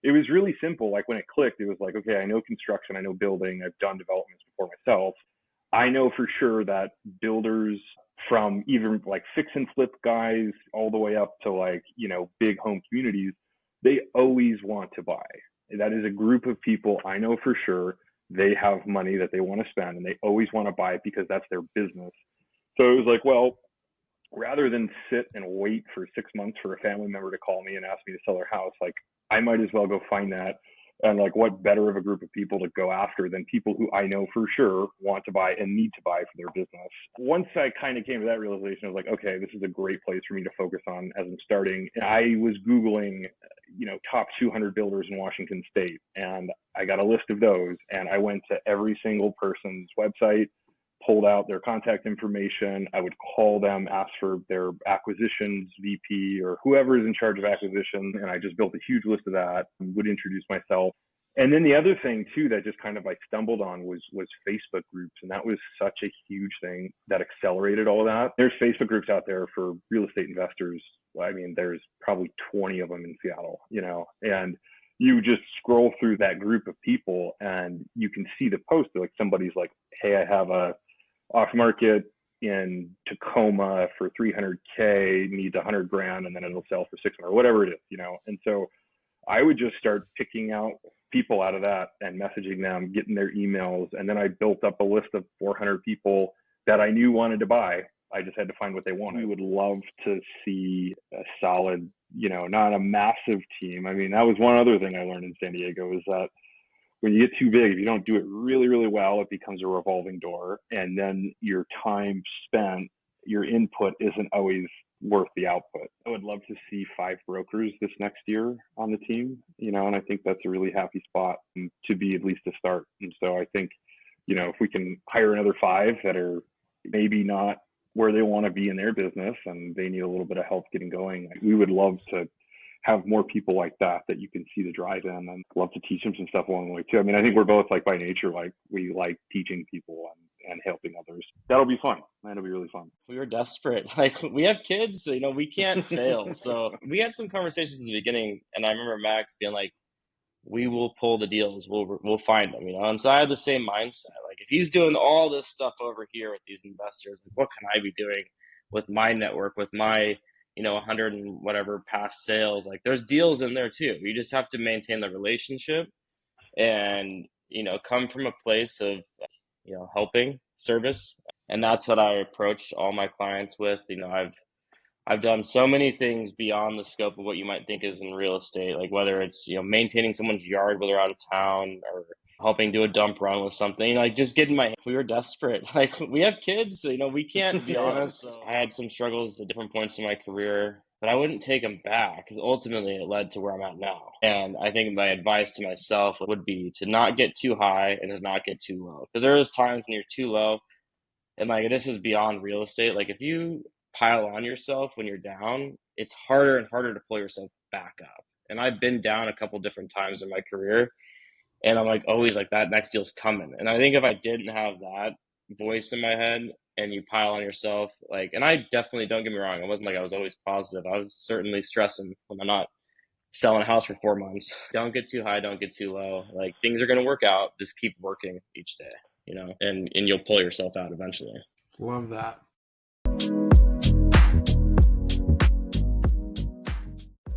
it was really simple. Like when it clicked, it was like, okay, I know construction, I know building, I've done developments before myself. I know for sure that builders, from even like fix and flip guys all the way up to like, big home communities, they always want to buy. That is a group of people I know for sure. They have money that they want to spend and they always want to buy it because that's their business. So it was like, well, rather than sit and wait for 6 months for a family member to call me and ask me to sell their house, like I might as well go find that. And like, what better of a group of people to go after than people who I know for sure want to buy and need to buy for their business. Once I kind of came to that realization, I was like, okay, this is a great place for me to focus on as I'm starting. And I was Googling, top 200 builders in Washington State. And I got a list of those. And I went to every single person's website, pulled out their contact information. I would call them, ask for their acquisitions VP or whoever is in charge of acquisition. And I just built a huge list of that, would introduce myself. And then the other thing too, that just kind of I stumbled on was Facebook groups. And that was such a huge thing that accelerated all of that. There's Facebook groups out there for real estate investors. I mean, there's probably 20 of them in Seattle, and you just scroll through that group of people and you can see the post. Like somebody's like, hey, I have a off market in Tacoma for 300K, needs 100 grand, and then it'll sell for 600, whatever it is, And so I would just start picking out people out of that and messaging them, getting their emails. And then I built up a list of 400 people that I knew wanted to buy. I just had to find what they wanted. I would love to see a solid, not a massive team. I mean, that was one other thing I learned in San Diego is that when you get too big, if you don't do it really, really well, it becomes a revolving door. And then your time spent, your input isn't always worth the output. I would love to see 5 brokers this next year on the team, and I think that's a really happy spot to be, at least to start. And so I think, if we can hire another 5 that are maybe not where they want to be in their business and they need a little bit of help getting going, we would love to have more people like that you can see the drive in, and love to teach them some stuff along the way too. I mean, I think we're both like by nature, like we like teaching people and helping others. That'll be fun. That'll be really fun. We were desperate. Like we have kids, so, we can't fail. So we had some conversations in the beginning and I remember Max being like, we will pull the deals. We'll find them, And so I had the same mindset. Like if he's doing all this stuff over here with these investors, like, what can I be doing with my network, with my 100 and whatever past sales? Like there's deals in there too. You just have to maintain the relationship and, come from a place of, helping service. And that's what I approach all my clients with. I've done so many things beyond the scope of what you might think is in real estate, like whether it's, maintaining someone's yard while they're out of town or helping do a dump run with something, like just getting we were desperate. Like we have kids, so, we can't be honest. So I had some struggles at different points in my career, but I wouldn't take them back because ultimately it led to where I'm at now. And I think my advice to myself would be to not get too high and to not get too low. Because there is times when you're too low and like this is beyond real estate. Like if you pile on yourself when you're down, it's harder and harder to pull yourself back up. And I've been down a couple different times in my career. And I'm like, always like that next deal's coming. And I think if I didn't have that voice in my head and you pile on yourself, like, and I definitely, don't get me wrong, it wasn't like I was always positive. I was certainly stressing when I'm not selling a house for 4 months. Don't get too high, don't get too low. Like things are going to work out. Just keep working each day, and you'll pull yourself out eventually. Love that.